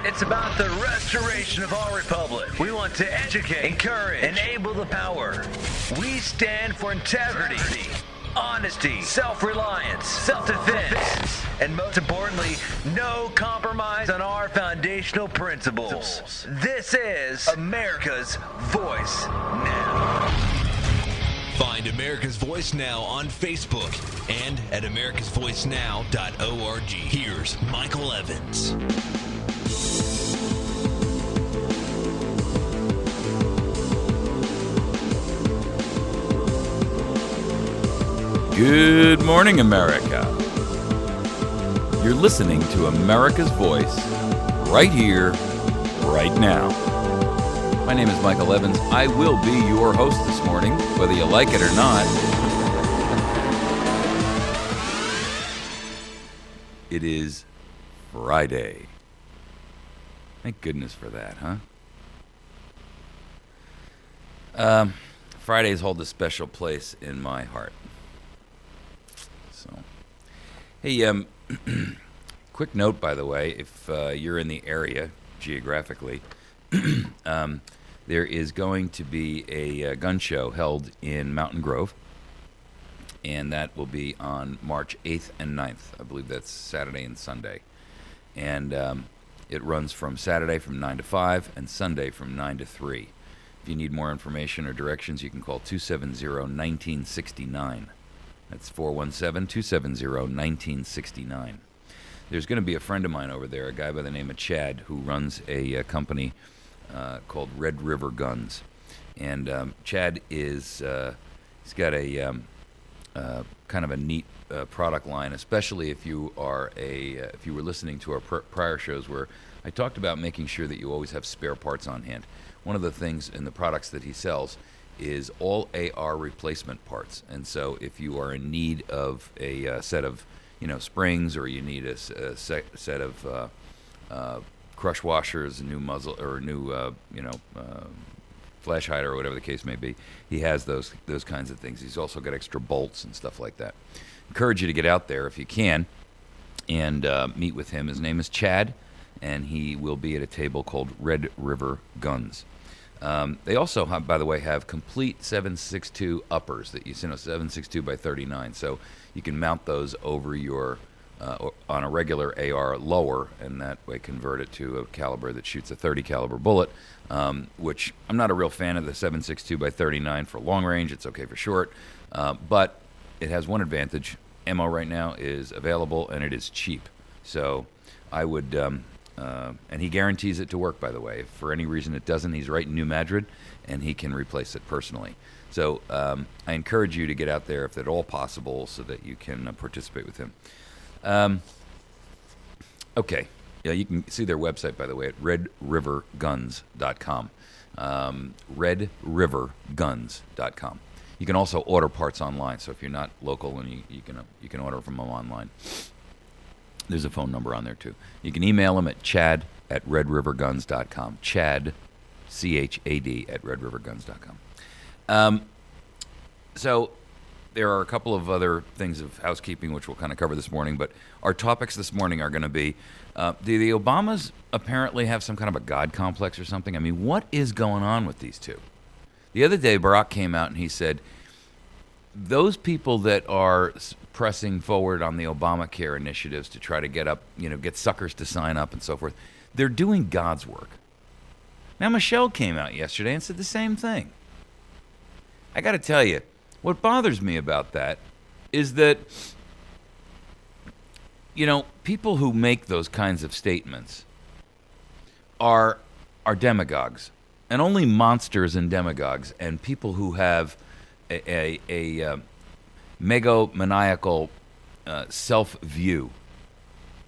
It's about the restoration of our republic. We want to educate, encourage, enable the power. We stand for integrity, honesty, self-reliance, self-defense, and most importantly, no compromise on our foundational principles. This is America's Voice Now. Find America's Voice Now on Facebook and at americasvoicenow.org. Here's Michael Evans. Good morning, America. You're listening to America's Voice right here, right now. My name is Michael Evans. I will be your host this morning, whether you like it or not. It is Friday. Thank goodness for that, huh? Fridays hold a special place in my heart. So, hey, quick note, by the way, if you're in the area geographically, there is going to be a gun show held in Mountain Grove, and that will be on March 8th and 9th. I believe that's Saturday and Sunday. And it runs from Saturday from 9 to 5 and Sunday from 9 to 3. If you need more information or directions, you can call 270-1969. That's 417-270-1969. There's going to be a friend of mine over there, a guy by the name of Chad, who runs a company called Red River Guns. And Chad is he's got a kind of a neat product line, especially if you are if you were listening to our prior shows where I talked about making sure that you always have spare parts on hand. One of the things in the products that he sells is all AR replacement parts. And so if you are in need of a set of, springs, or you need a set of crush washers, a new muzzle, or a new, flash hider, or whatever the case may be, he has those kinds of things. He's also got extra bolts and stuff like that. Encourage you to get out there if you can and meet with him. His name is Chad, and he will be at a table called Red River Guns. They also, by the way, have complete 7.62 uppers that 7.62 by 39. So you can mount those over your on a regular AR lower, and that way convert it to a caliber that shoots a 30 caliber bullet. Which I'm not a real fan of the 7.62 by 39 for long range. It's okay for short, but it has one advantage: ammo right now is available and it is cheap. So I would. And he guarantees it to work, by the way. If for any reason it doesn't, he's right in New Madrid, and he can replace it personally. So I encourage you to get out there if at all possible so that you can participate with him. Okay. Yeah, you can see their website, by the way, at redriverguns.com. Redriverguns.com. You can also order parts online. So if you're not local, and you can order from them online. There's a phone number on there, too. You can email him at chad@redriverguns.com. Chad, C-H-A-D, at redriverguns.com. So there are a couple of other things of housekeeping which we'll kind of cover this morning, but our topics this morning are going to be, do the Obamas apparently have some kind of a God complex or something? I mean, what is going on with these two? The other day, Barack came out and he said, those people that are pressing forward on the Obamacare initiatives to try to get suckers to sign up and so forth, they're doing God's work. Now, Michelle came out yesterday and said the same thing. I got to tell you, what bothers me about that is that, people who make those kinds of statements are demagogues, and only monsters and demagogues and people who have a maniacal self-view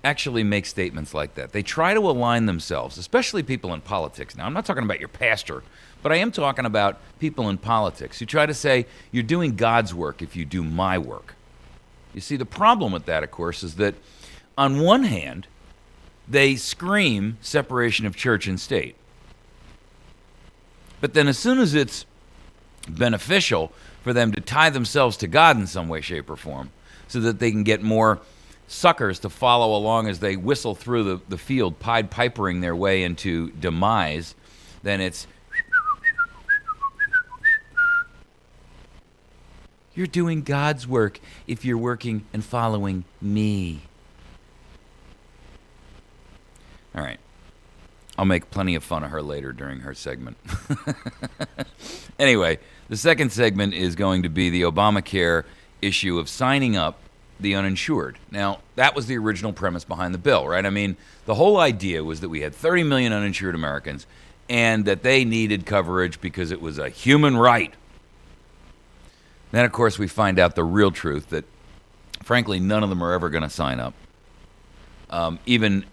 actually make statements like that. They try to align themselves, especially people in politics. Now, I'm not talking about your pastor, but I am talking about people in politics who try to say, you're doing God's work if you do my work. You see, the problem with that, of course, is that on one hand, they scream separation of church and state. But then as soon as it's beneficial for them to tie themselves to God in some way, shape, or form so that they can get more suckers to follow along as they whistle through the field, Pied Pipering their way into demise, then it's, you're doing God's work if you're working and following me. All right. I'll make plenty of fun of her later during her segment. Anyway, the second segment is going to be the Obamacare issue of signing up the uninsured. Now, that was the original premise behind the bill, right? I mean, the whole idea was that we had 30 million uninsured Americans and that they needed coverage because it was a human right. Then, of course, we find out the real truth that, frankly, none of them are ever going to sign up. Even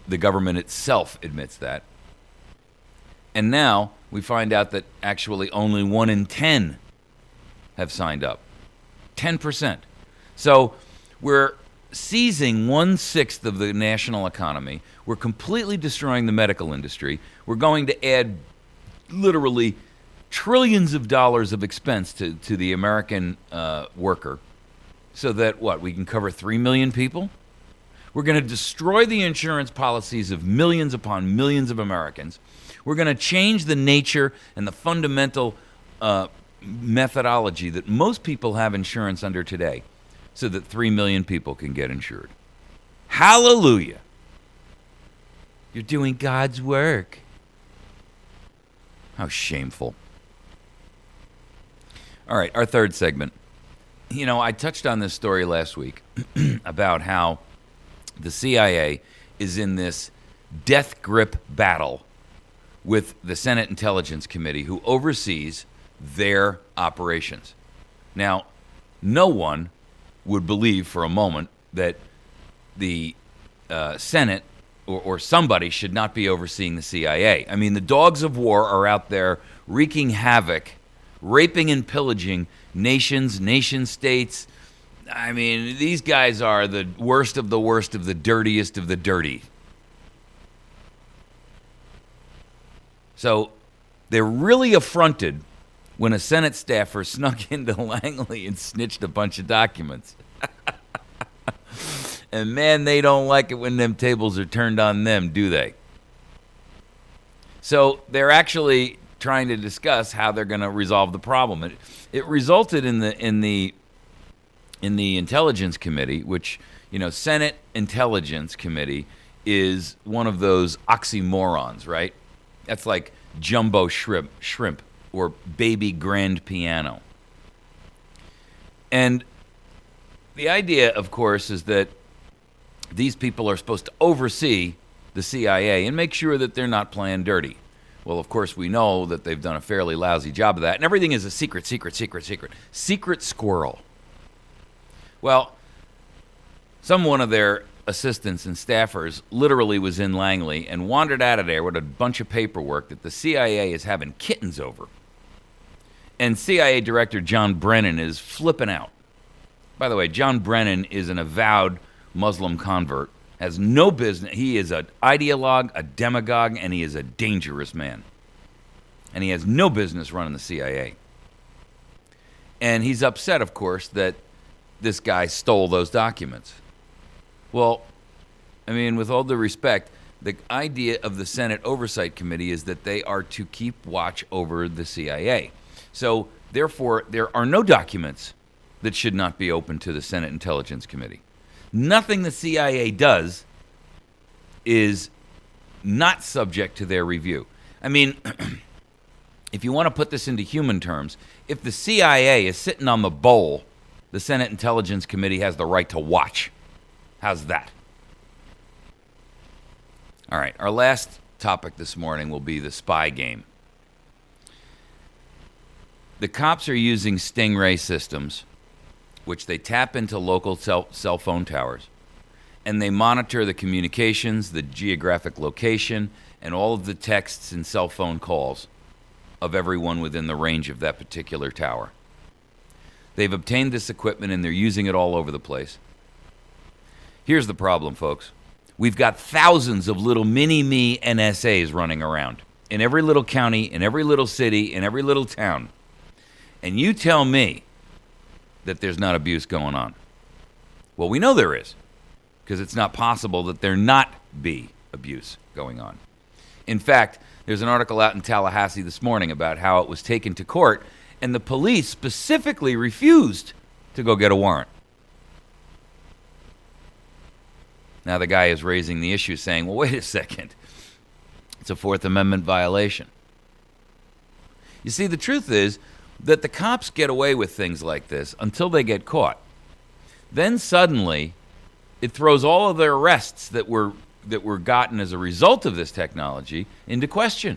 the government itself admits that. And now we find out that actually only 1 in 10 have signed up. 10%. So we're seizing 1/6 of the national economy. We're completely destroying the medical industry. We're going to add literally trillions of dollars of expense to the American worker so that, we can cover 3 million people? We're going to destroy the insurance policies of millions upon millions of Americans. We're going to change the nature and the fundamental methodology that most people have insurance under today so that 3 million people can get insured. Hallelujah. You're doing God's work. How shameful. All right, our third segment. You know, I touched on this story last week about how the CIA is in this death grip battle with the Senate Intelligence Committee, who oversees their operations. Now, no one would believe for a moment that the Senate or somebody should not be overseeing the CIA. I mean, the dogs of war are out there wreaking havoc, raping and pillaging nations, nation-states. I mean, these guys are the worst of the dirtiest of the dirty. So they're really affronted when a Senate staffer snuck into Langley and snitched a bunch of documents. And man, they don't like it when them tables are turned on them, do they? So they're actually trying to discuss how they're going to resolve the problem. It resulted in the Intelligence Committee, which, you know, Senate Intelligence Committee is one of those oxymorons, right? That's like jumbo shrimp or baby grand piano. And the idea, of course, is that these people are supposed to oversee the CIA and make sure that they're not playing dirty. Well, of course, we know that they've done a fairly lousy job of that, and everything is a secret. Secret squirrel. Well, one of their assistants and staffers literally was in Langley and wandered out of there with a bunch of paperwork that the CIA is having kittens over. And CIA Director John Brennan is flipping out. By the way, John Brennan is an avowed Muslim convert, has no business. He is an ideologue, a demagogue, and he is a dangerous man. And he has no business running the CIA. And he's upset, of course, that this guy stole those documents. Well, I mean, with all due respect, the idea of the Senate Oversight Committee is that they are to keep watch over the CIA. So, therefore, there are no documents that should not be open to the Senate Intelligence Committee. Nothing the CIA does is not subject to their review. I mean, if you want to put this into human terms, if the CIA is sitting on the bowl, the Senate Intelligence Committee has the right to watch. How's that? All right, our last topic this morning will be the spy game. The cops are using Stingray systems, which they tap into local cell phone towers, and they monitor the communications, the geographic location, and all of the texts and cell phone calls of everyone within the range of that particular tower. They've obtained this equipment, and they're using it all over the place. Here's the problem, folks. We've got thousands of little mini-me NSAs running around in every little county, in every little city, in every little town. And you tell me that there's not abuse going on. Well, we know there is. because it's not possible that there not be abuse going on. In fact, there's an article out in Tallahassee this morning about how it was taken to court, and the police specifically refused to go get a warrant. Now the guy is raising the issue saying, well, wait a second. It's a Fourth Amendment violation. You see, the truth is that the cops get away with things like this until they get caught. Then suddenly, it throws all of their arrests that were gotten as a result of this technology into question.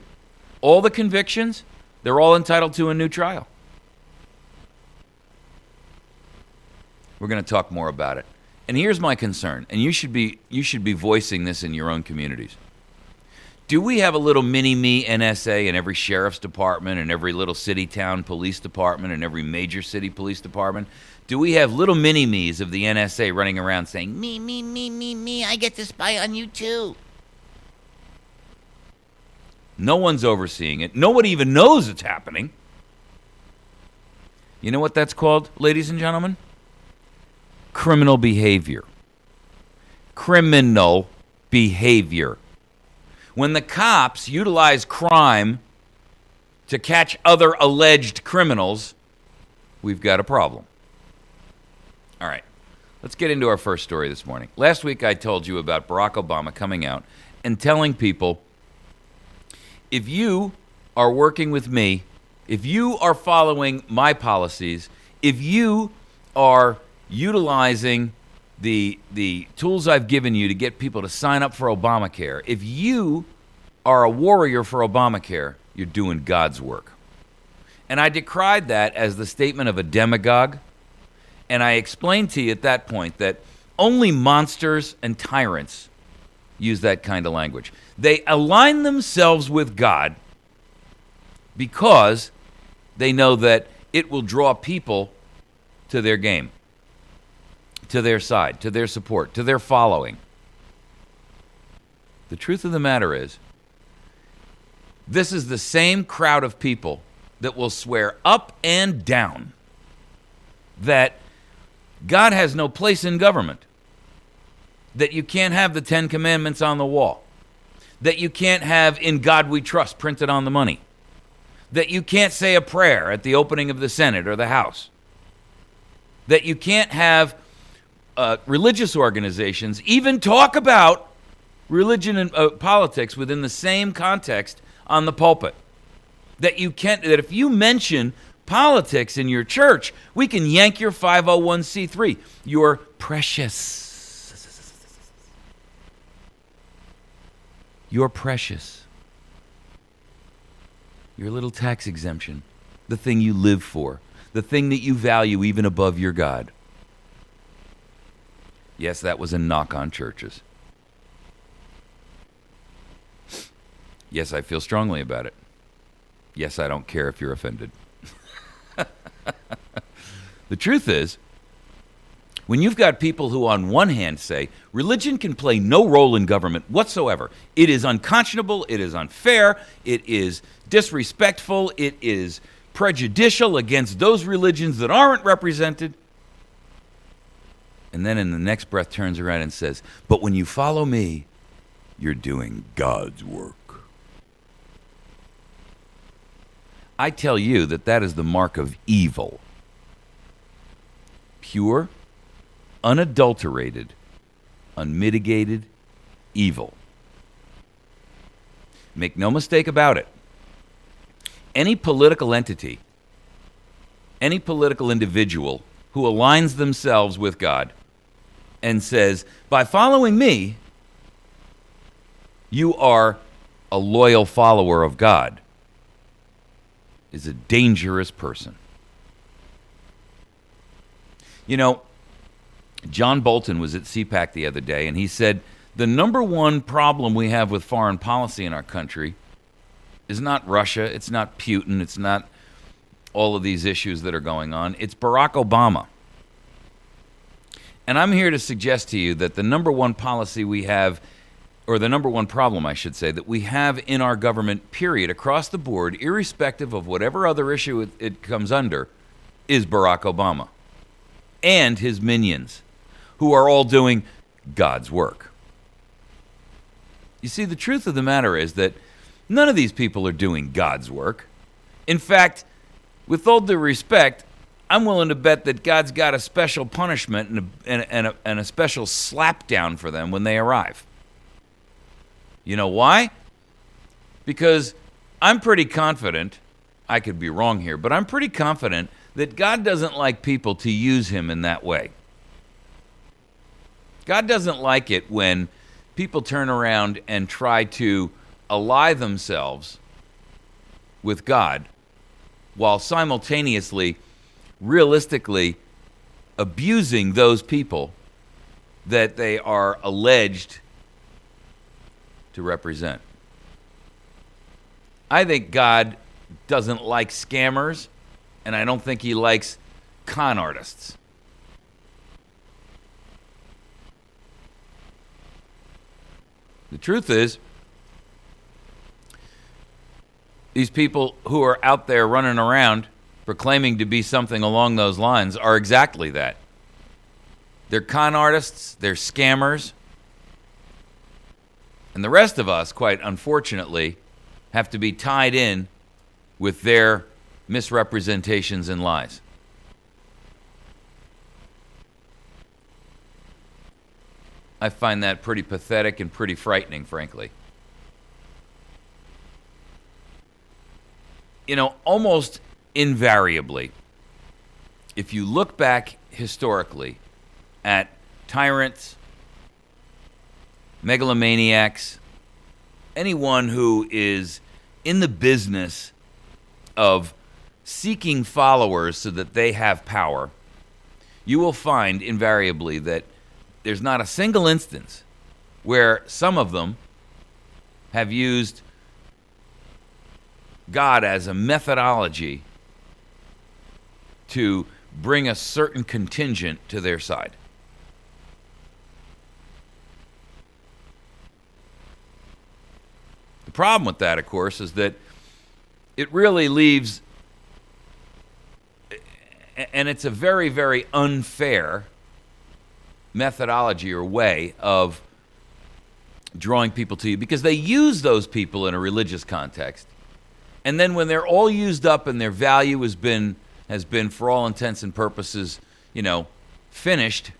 All the convictions, they're all entitled to a new trial. We're going to talk more about it. And here's my concern, and you should be voicing this in your own communities. Do we have a little mini-me NSA in every sheriff's department and every little city-town police department and every major city police department? Do we have little mini-me's of the NSA running around saying, me, I get to spy on you too? No one's overseeing it. Nobody even knows it's happening. You know what that's called, ladies and gentlemen? Criminal behavior. Criminal behavior. When the cops utilize crime to catch other alleged criminals, we've got a problem. All right, let's get into our first story this morning. Last week I told you about Barack Obama coming out and telling people, if you are working with me, if you are following my policies, if you are utilizing the tools I've given you to get people to sign up for Obamacare, if you are a warrior for Obamacare, you're doing God's work. And I decried that as the statement of a demagogue. And I explained to you at that point that only monsters and tyrants use that kind of language. They align themselves with God because they know that it will draw people to their game, to their side, to their support, to their following. The truth of the matter is, this is the same crowd of people that will swear up and down that God has no place in government, that you can't have the Ten Commandments on the wall, that you can't have "In God We Trust" printed on the money, that you can't say a prayer at the opening of the Senate or the House, that you can't have religious organizations even talk about religion and politics within the same context on the pulpit, that if you mention politics in your church, we can yank your 501c3. You're precious. You're precious. Your little tax exemption, the thing you live for, the thing that you value even above your God. Yes, that was a knock on churches. Yes, I feel strongly about it. Yes, I don't care if you're offended. The truth is, when you've got people who on one hand say, religion can play no role in government whatsoever, it is unconscionable, it is unfair, it is disrespectful, it is prejudicial against those religions that aren't represented, and then in the next breath turns around and says, but when you follow me, you're doing God's work. I tell you that is the mark of evil. Pure, unadulterated, unmitigated evil. Make no mistake about it. Any political entity, any political individual who aligns themselves with God and says, by following me, you are a loyal follower of God, is a dangerous person. You know, John Bolton was at CPAC the other day, and he said, the number one problem we have with foreign policy in our country is not Russia, it's not Putin, it's not all of these issues that are going on. It's Barack Obama. And I'm here to suggest to you that the number one policy we have, or the number one problem, I should say, that we have in our government, period, across the board, irrespective of whatever other issue it comes under, is Barack Obama and his minions, who are all doing God's work. You see, the truth of the matter is that none of these people are doing God's work. In fact, with all due respect, I'm willing to bet that God's got a special punishment and a special slap down for them when they arrive. You know why? Because I'm pretty confident, I could be wrong here, but I'm pretty confident that God doesn't like people to use him in that way. God doesn't like it when people turn around and try to ally themselves with God while simultaneously, realistically, abusing those people that they are alleged to represent. I think God doesn't like scammers, and I don't think he likes con artists. The truth is, these people who are out there running around proclaiming to be something along those lines are exactly that. They're con artists, they're scammers, and the rest of us, quite unfortunately, have to be tied in with their misrepresentations and lies. I find that pretty pathetic and pretty frightening, frankly. You know, almost invariably, if you look back historically at tyrants, megalomaniacs, anyone who is in the business of seeking followers so that they have power, you will find invariably that there's not a single instance where some of them have used God as a methodology to bring a certain contingent to their side. The problem with that, of course, is that it really leaves, and it's a very, very unfair methodology or way of drawing people to you, because they use those people in a religious context, and then when they're all used up and their value has been for all intents and purposes, finished,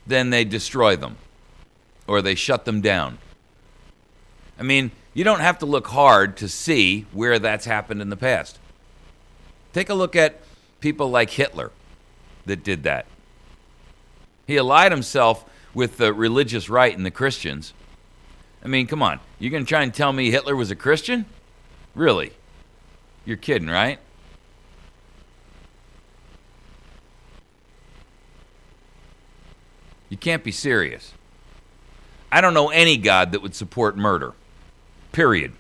then they destroy them or they shut them down. I mean, you don't have to look hard to see where that's happened in the past. Take a look at people like Hitler that did that. He allied himself with the religious right and the Christians. I mean, come on. You're going to try and tell me Hitler was a Christian? Really? You're kidding, right? You can't be serious. I don't know any God that would support murder. Period.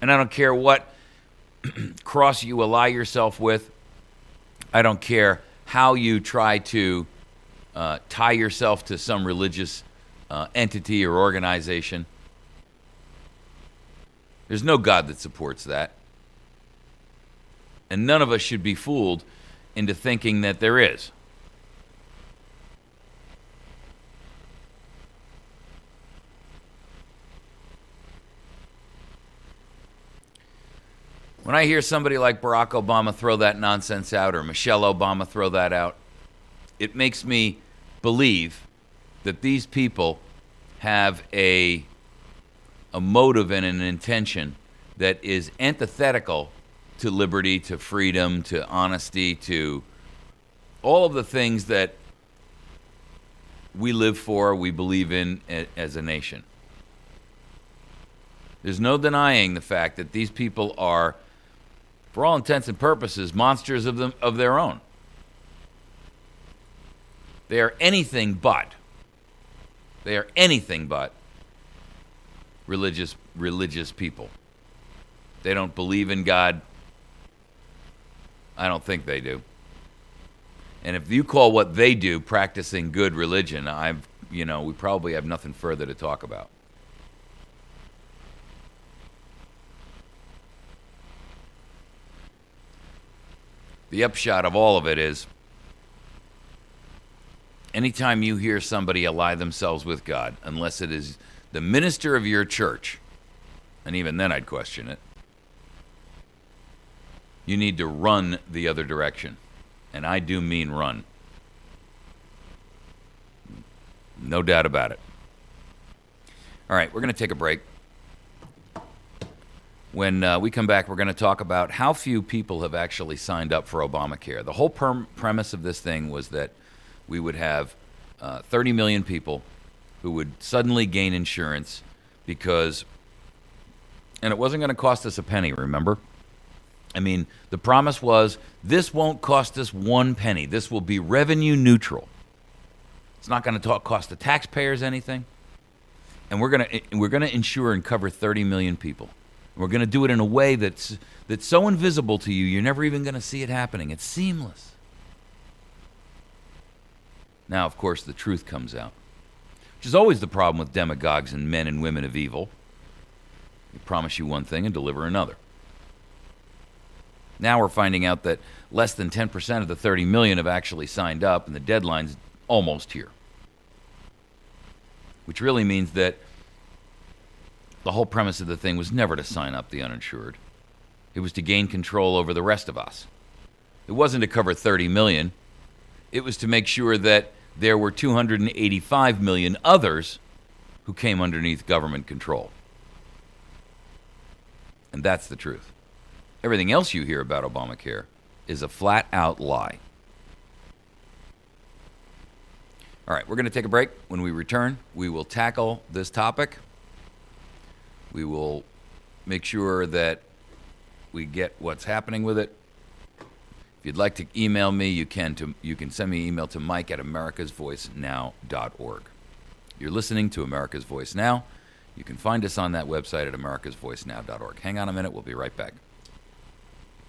And I don't care what cross you ally yourself with. I don't care how you try to tie yourself to some religious entity or organization. There's no God that supports that. And none of us should be fooled into thinking that there is. When I hear somebody like Barack Obama throw that nonsense out, or Michelle Obama throw that out, it makes me believe that these people have a motive and an intention that is antithetical to liberty, to freedom, to honesty, to all of the things that we live for, we believe in as a nation. There's no denying the fact that these people are, for all intents and purposes, monsters of their own. They are anything but. They are anything but religious people. They don't believe in God. I don't think they do. And if you call what they do practicing good religion, we probably have nothing further to talk about. The upshot of all of it is, Anytime you hear somebody ally themselves with God, unless it is the minister of your church, and even then I'd question it, you need to run the other direction. And I do mean run. No doubt about it. All right, we're going to take a break. When we come back, we're going to talk about how few people have actually signed up for Obamacare. The whole premise of this thing was that we would have 30 million people who would suddenly gain insurance because, and it wasn't going to cost us a penny, remember? I mean, the promise was, this won't cost us 1 penny. This will be revenue neutral. It's not going to cost the taxpayers anything. And we're going to insure and cover 30 million people. We're going to do it in a way that's so invisible to you, you're never even going to see it happening. It's seamless. Now, of course, the truth comes out, which is always the problem with demagogues and men and women of evil. They promise you one thing and deliver another. Now we're finding out that less than 10% of the 30 million have actually signed up, and the deadline's almost here. Which really means that the whole premise of the thing was never to sign up the uninsured. It was to gain control over the rest of us. It wasn't to cover 30 million. It was to make sure that there were 285 million others who came underneath government control. And that's the truth. Everything else you hear about Obamacare is a flat-out lie. All right, we're going to take a break. When we return, we will tackle this topic. We will make sure that we get what's happening with it. If you'd like to email me, you can send me an email to mike@americasvoicenow.org. You're listening to America's Voice Now. You can find us on that website at americasvoicenow.org. Hang on a minute. We'll be right back.